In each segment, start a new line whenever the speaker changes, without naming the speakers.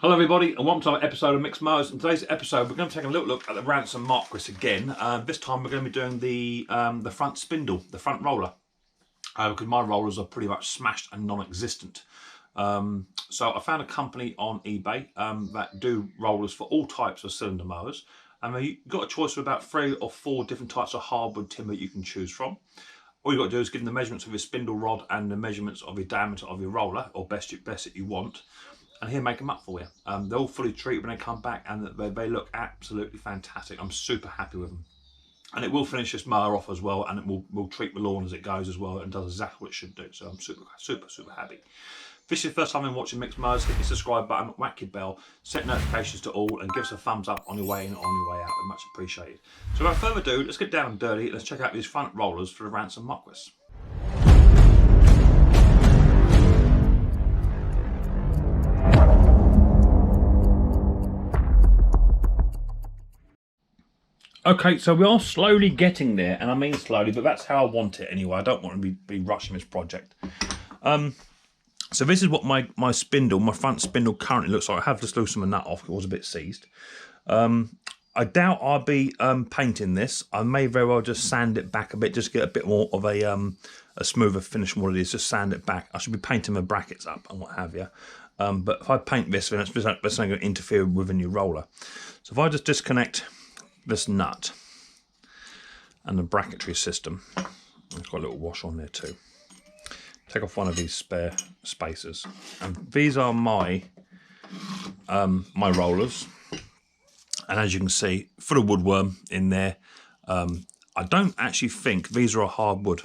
Hello everybody and welcome to another episode of Micks Mowers. In today's episode we're going to take a little look at the Ransomes Marquis again. This time we're going to be doing the front spindle, the front roller, because my rollers are pretty much smashed and non-existent. So I found a company on eBay that do rollers for all types of cylinder mowers, and you've got a choice of about 3 or 4 different types of hardwood timber you can choose from. All you've got to do is give them the measurements of your spindle rod and the measurements of your diameter of your roller, or best that you want, and he'll make them up for you. They're all fully treated when they come back, and they look absolutely fantastic. I'm super happy with them. And it will finish this mower off as well, and it will treat the lawn as it goes as well, and does exactly what it should do. So I'm super happy. If this is your first time in watching Micks Mowers, hit the subscribe button, whack your bell, set notifications to all, and give us a thumbs up on your way in or on your way out. We're much appreciated. So without further ado, let's get down and dirty. Let's check out these front rollers for the Ransomes Marquis. Okay, so we are slowly getting there, and I mean slowly, but that's how I want it anyway. I don't want to be rushing this project. So this is what my front spindle currently looks like. I have just loosened my nut off, it was a bit seized. I doubt I'll be painting this. I may very well just sand it back a bit, just get a bit more of a smoother finish than what it is, just sand it back. I should be painting my brackets up and what have you. But if I paint this, then it's not going to interfere with a new roller. So if I just disconnect this nut and the bracketry system, it's got a little wash on there too. Take off one of these spare spacers, and these are my my rollers, and as you can see, full of woodworm in there. I don't actually think these are a hardwood.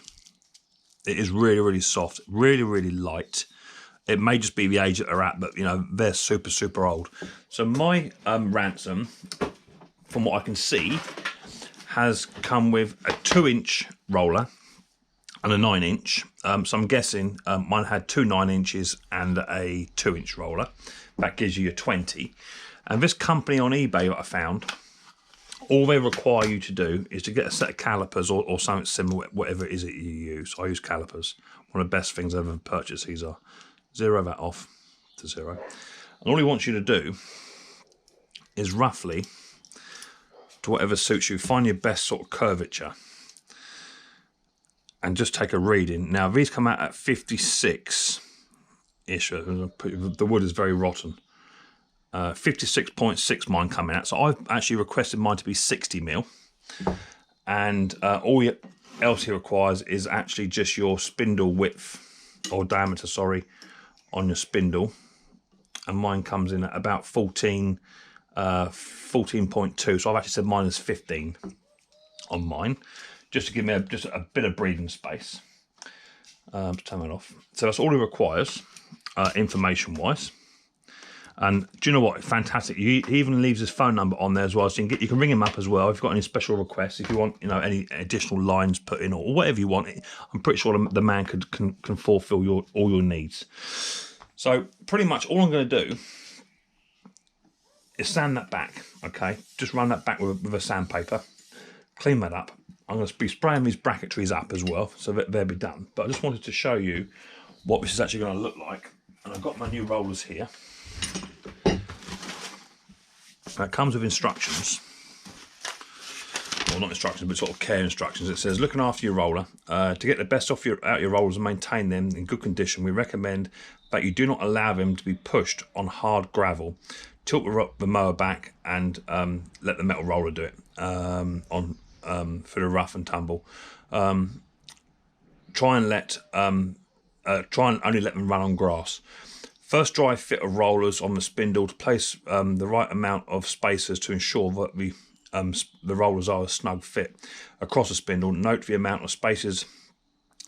It is really soft, really light. It may just be the age that they're at, but you know, they're super old. So my Ransom, from what I can see, has come with a 2-inch roller and a 9-inch. So I'm guessing mine had 2 9-inches and a 2-inch roller. That gives you your 20. And this company on eBay that I found, all they require you to do is to get a set of calipers or something similar, whatever it is that you use. I use calipers. One of the best things I've ever purchased. These are. Zero that off to 0. And all he wants you to do is roughly, to whatever suits you, find your best sort of curvature and just take a reading. Now these come out at 56-ish. The wood is very rotten. 56.6 mine coming out. So I've actually requested mine to be 60mm. And all else he requires is actually just your spindle width, or diameter, sorry, on your spindle. And mine comes in at about 14, 14.2. So I've actually said mine is 15 on mine, just to give me just a bit of breathing space. Turn that off. So that's all he requires, information-wise. And do you know what? Fantastic. He even leaves his phone number on there as well, so you can ring him up as well if you've got any special requests. If you want, you know, any additional lines put in or whatever you want, I'm pretty sure the man can fulfill all your needs. So pretty much all I'm going to do is sand that back. Okay, just run that back with a sandpaper, clean that up. I'm going to be spraying these bracketries up as well, so that they'll be done. But I just wanted to show you what this is actually going to look like. And I've got my new rollers here. It comes with instructions, well, not instructions, but sort of care instructions. It says, looking after your roller, to get the best out your rollers and maintain them in good condition, we recommend that you do not allow them to be pushed on hard gravel. Tilt the mower back and let the metal roller do it for the rough and tumble. Try and only let them run on grass. First dry fit of rollers on the spindle to place the right amount of spacers to ensure that the rollers are a snug fit across the spindle. Note the amount of spacers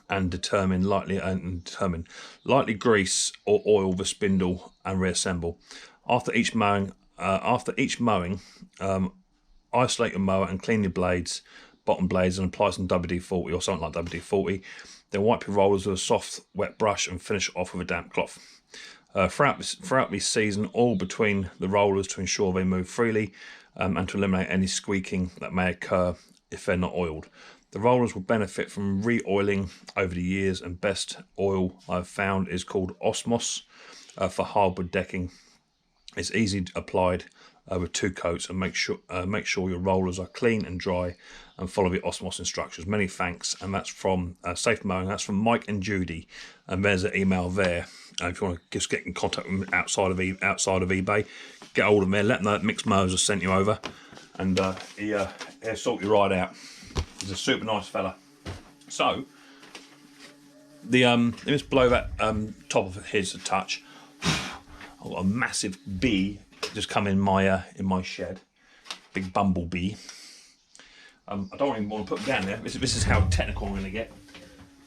and determine lightly grease or oil the spindle and reassemble. After each mowing, isolate your mower and clean your bottom blades, and apply some WD-40 or something like WD-40. Then wipe your rollers with a soft wet brush and finish off with a damp cloth. Throughout this season, oil between the rollers to ensure they move freely and to eliminate any squeaking that may occur if they're not oiled. The rollers will benefit from re-oiling over the years, and best oil I've found is called Osmos for hardwood decking. It's easy applied with 2 coats, and make sure your rollers are clean and dry, and follow the Osmos instructions. Many thanks. And that's from Safe Mowing. That's from Mike and Judy, and there's an email there. If you want to just get in contact with them outside of eBay, get hold of them there. Let them know that Micks Mowers has sent you over, and he'll sort you right out. He's a super nice fella. So let me just blow that top of his a touch. I've got a massive bee just come in my shed, big bumblebee. I don't even want to put them down there. This is how technical I'm going to get.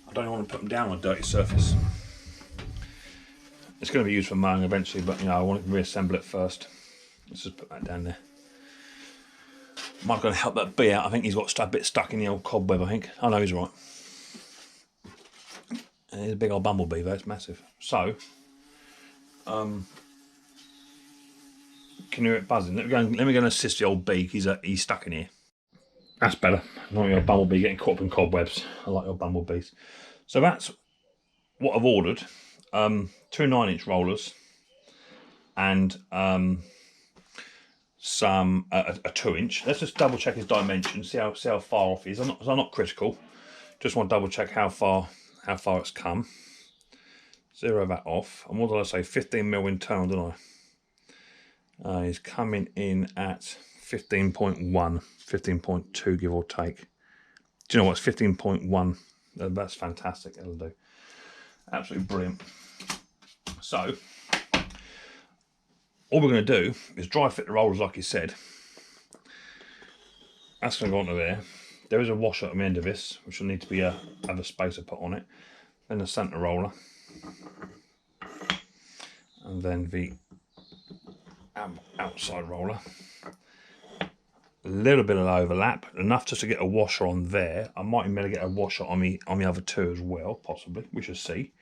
I don't even want to put them down on a dirty surface. It's going to be used for mowing eventually, but I want to reassemble it first. Let's just put that down there. Might going to help that bee out. I think he's got a bit stuck in the old cobweb. I think. Oh no, he's all right. And he's a big old bumblebee though. It's massive. So, can you hear it buzzing? Let me go and assist the old bee. He's stuck in here. That's better. Not your bumblebee getting caught up in cobwebs. I like your bumblebees. So that's what I've ordered. 2 9-inch rollers and a 2-inch. Let's just double check his dimensions. See how far off he is. I'm not critical. Just want to double check how far it's come. Zero that off. And what did I say? 15mm internal, didn't I? He's coming in at 15.1, 15.2 give or take. Do you know what? It's 15.1. That's fantastic. It'll do. Absolutely brilliant. So, all we're going to do is dry fit the rollers like he said. That's going to go onto there. There is a washer at the end of this, which will need to be have a spacer put on it. Then the centre roller. And then the outside roller. A little bit of overlap, enough just to get a washer on there. I might even be able to get a washer on the other 2 as well, possibly. We shall see.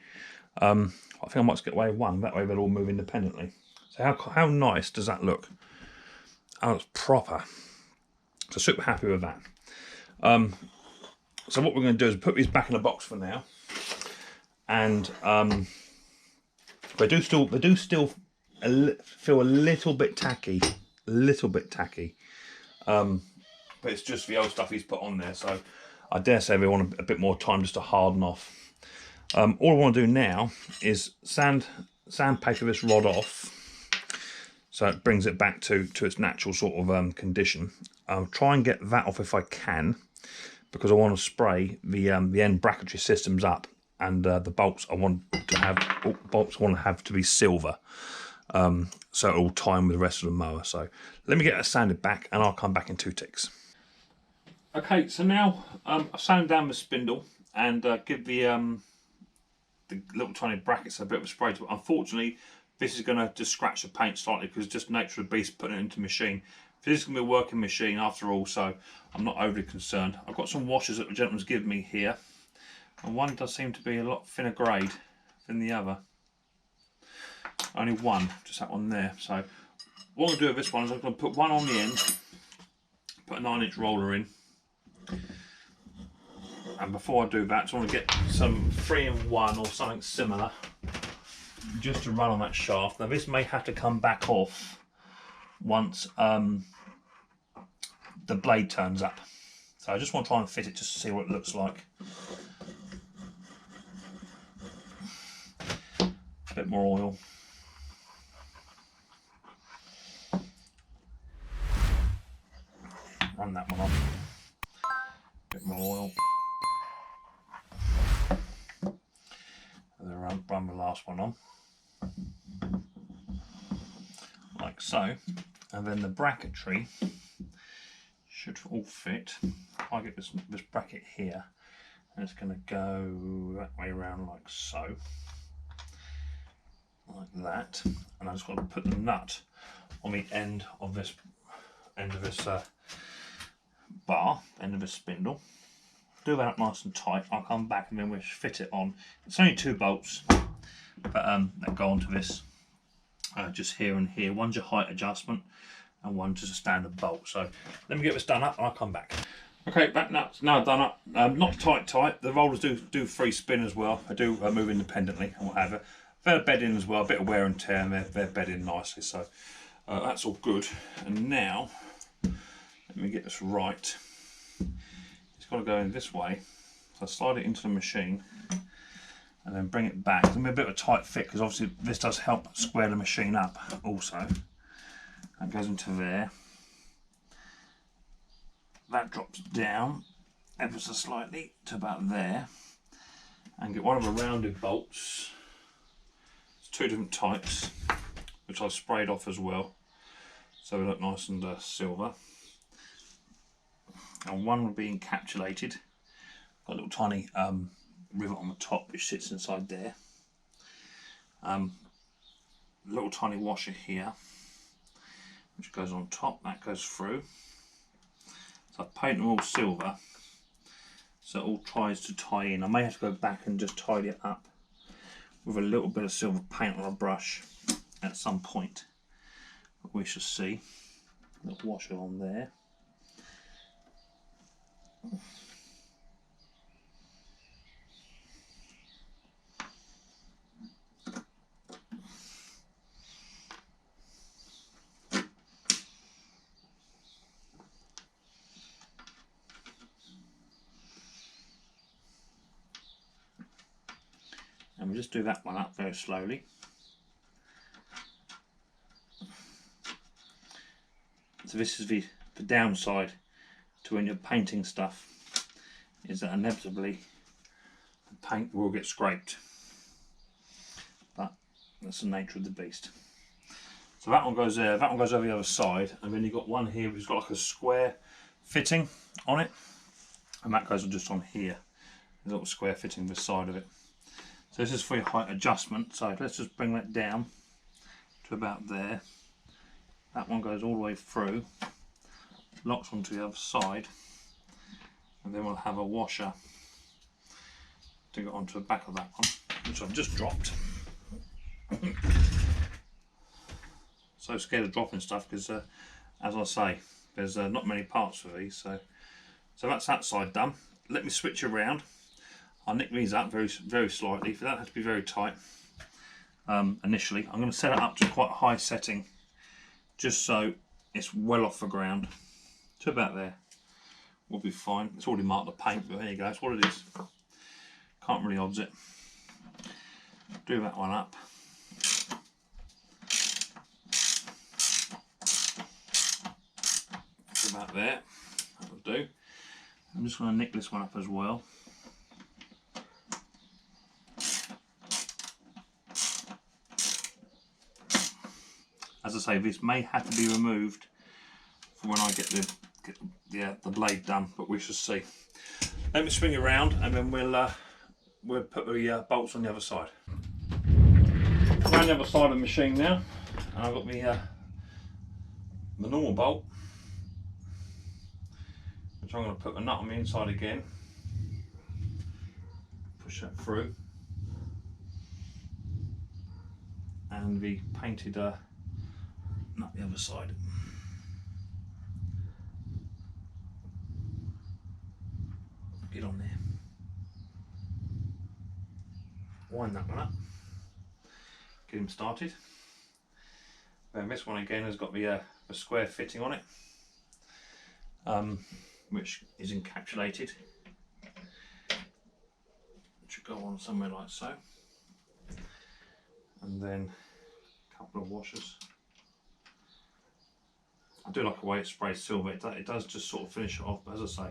I think I might just get away with 1. That way they'll all move independently. So how nice does that look? Oh, it's proper. So super happy with that. So what we're going to do is put these back in the box for now, and they do still feel a little bit tacky, but it's just the old stuff he's put on there. So I dare say we want a bit more time just to harden off. All I want to do now is sandpaper this rod off, so it brings it back to its natural sort of condition. I'll try and get that off if I can, because I want to spray the end bracketry systems up, and the bolts I want to have to be silver, so it will time with the rest of the mower. So let me get that sanded back, and I'll come back in 2 ticks. Okay, so now I've sanded down the spindle and give the little tiny brackets a bit of a spray to it. Unfortunately, this is going to just scratch the paint slightly because it's just nature of the beast putting it into the machine. This is going to be a working machine after all, so I'm not overly concerned. I've got some washers that the gentleman's given me here, and one does seem to be a lot thinner grade than the other. Only one, just that one there. So what I'm going to do with this one is I'm going to put one on the end, put a 9-inch roller in, and before I do that, I just want to get some 3-in-1 or something similar just to run on that shaft. Now this may have to come back off once the blade turns up, so I just want to try and fit it just to see what it looks like. A bit more oil. Run that one off. A bit more oil. And then run the last one on, like so. And then the bracketry should all fit. I get this bracket here, and it's going to go that way around like so, like that. And I just got to put the nut on the end of this bar, end of this spindle. Do that nice and tight. I'll come back and then we'll fit it on. It's only 2 bolts, but that go onto this. Just here and here. One's your height adjustment, and one's just a standard bolt. So let me get this done up, and I'll come back. Okay, that nut's now done up. Not tight. The rollers do free spin as well. They do move independently and what have you. They're bed in as well. A bit of wear and tear, and they're bed in nicely. So That's all good. And now, let me get this right. It's got to go in this way. So I slide it into the machine and then bring it back. It's going to be a bit of a tight fit because obviously this does help square the machine up also. That goes into there. That drops down ever so slightly to about there. And get one of the rounded bolts. It's two different types, which I've sprayed off as well, so they look nice and silver. And one will be encapsulated. Got a little tiny rivet on the top which sits inside there. Little tiny washer here, which goes on top. That goes through. So I've painted them all silver, so it all tries to tie in. I may have to go back and just tidy it up with a little bit of silver paint on a brush at some point. But we shall see. Little washer on there. And we'll just do that one up very slowly. So this is the downside to when you're painting stuff, is that inevitably the paint will get scraped. But that's the nature of the beast. So that one goes there, that one goes over the other side, and then you've got one here which has got like a square fitting on it, and that goes just on here. A little square fitting this side of it. So this is for your height adjustment. So let's just bring that down to about there. That one goes all the way through, locks onto the other side, and then we'll have a washer to get onto the back of that one, which I've just dropped. So scared of dropping stuff because, as I say, there's not many parts for these. So that's that side done. Let me switch around. I'll nick these up very slightly. For that has to be very tight initially. I'm going to set it up to quite a high setting, just so it's well off the ground. To about there. We'll be fine. It's already marked the paint, but there you go. That's what it is. Can't really odds it. Do that one up. To about there. That'll do. I'm just going to nick this one up as well. As I say, this may have to be removed for when I get the blade done, but we shall see. Let me swing around and then we'll put the bolts on the other side. Around the other side of the machine now, and I've got the normal bolt, which I'm going to put the nut on the inside again. Push that through, and the painted nut the other side. Get on there. Wind that one up. Get him started. Then this one again has got the square fitting on it, which is encapsulated. It should go on somewhere like so. And then a couple of washers. I do like the way it sprays silver. It does just sort of finish it off, but as I say,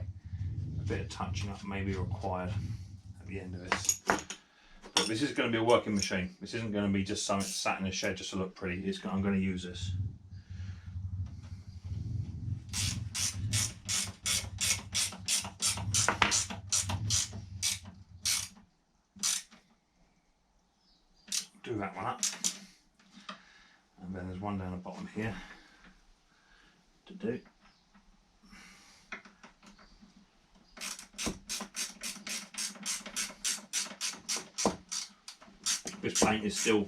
a bit of touching up may be required at the end of this. But this is going to be a working machine. This isn't going to be just something sat in a shed just to look pretty. I'm going to use this. Do that one up. And then there's one down the bottom here to do. This paint is still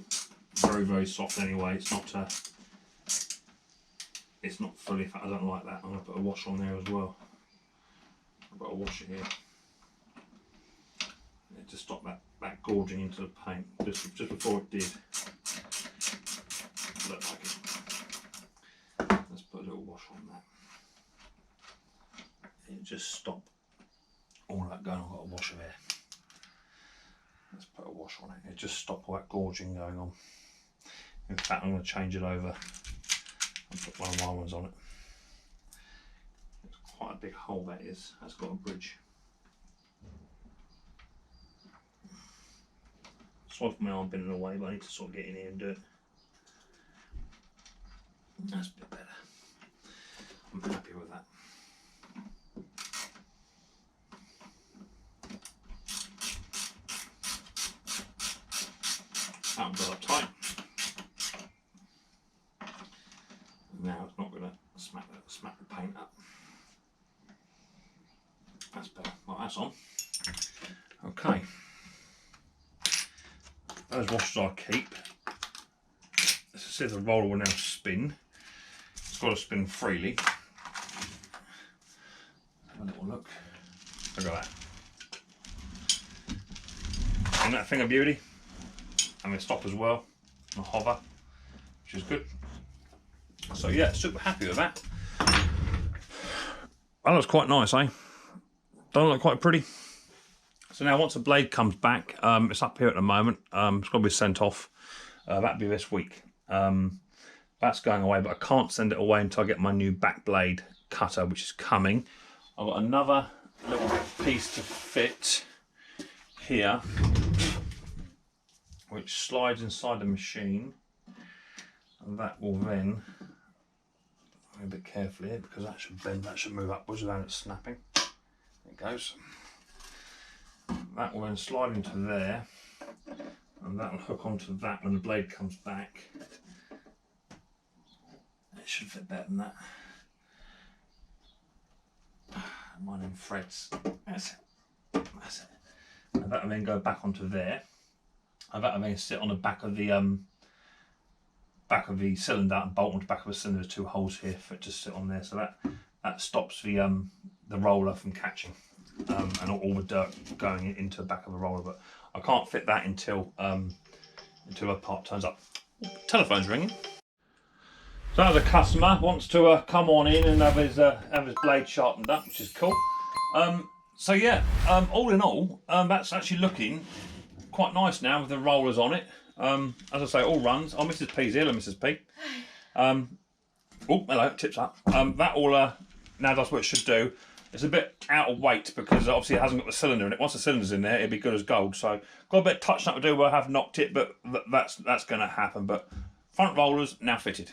very soft anyway. It's not fully. I don't like that. I'm going to put a washer on there as well. I've got a washer here to stop that gorging into the paint just before it did. Look like it. just stop all that going on. I've got a washer there. Let's put a wash on it. It just stop all that gorging going on. In fact, I'm going to change it over and put one of my ones on it. It's quite a big hole that is. That's got a bridge. Sorry for my arm bending away, but I need to sort of get in here and do it. That's a bit better. I'm happy with that. That'll go up tight. Now it's not going to smack the paint up. That's better. Well, that's on. Okay. Those washers I keep. It says the roller will now spin. It's got to spin freely. Have a little look. Look at that. Isn't that a thing of beauty? And they stop as well. And hover, which is good. So yeah, super happy with that. That looks quite nice, eh? Don't look quite pretty. So now once the blade comes back, it's up here at the moment. It's got to be sent off. That'll be this week. That's going away, but I can't send it away until I get my new back blade cutter, which is coming. I've got another little piece to fit here, which slides inside the machine, and that will then, a bit carefully here because that should bend, that should move upwards without it snapping. There it goes. That will then slide into there, and that will hook onto that when the blade comes back. It should fit better than that. Mine in threads. That's it. That's it. And that will then go back onto there. And that will then sit on the back of the cylinder and bolt onto the back of the cylinder. There's two holes here for it to sit on there. So that stops the roller from catching and all the dirt going into the back of the roller. But I can't fit that until a part turns up. Telephone's ringing. So the customer wants to come on in and have his blade sharpened up, which is cool. So yeah, all in all, that's actually looking quite nice now with the rollers on it. As I say, all runs. Oh, Mrs. P's here. Hello, Mrs. P. Oh, hello, tips up. That all now does what it should do. It's a bit out of weight because obviously it hasn't got the cylinder in it. Once the cylinder's in there, it'd be good as gold. So got a bit of touch up to do where I have knocked it, but that's going to happen. But front rollers now fitted.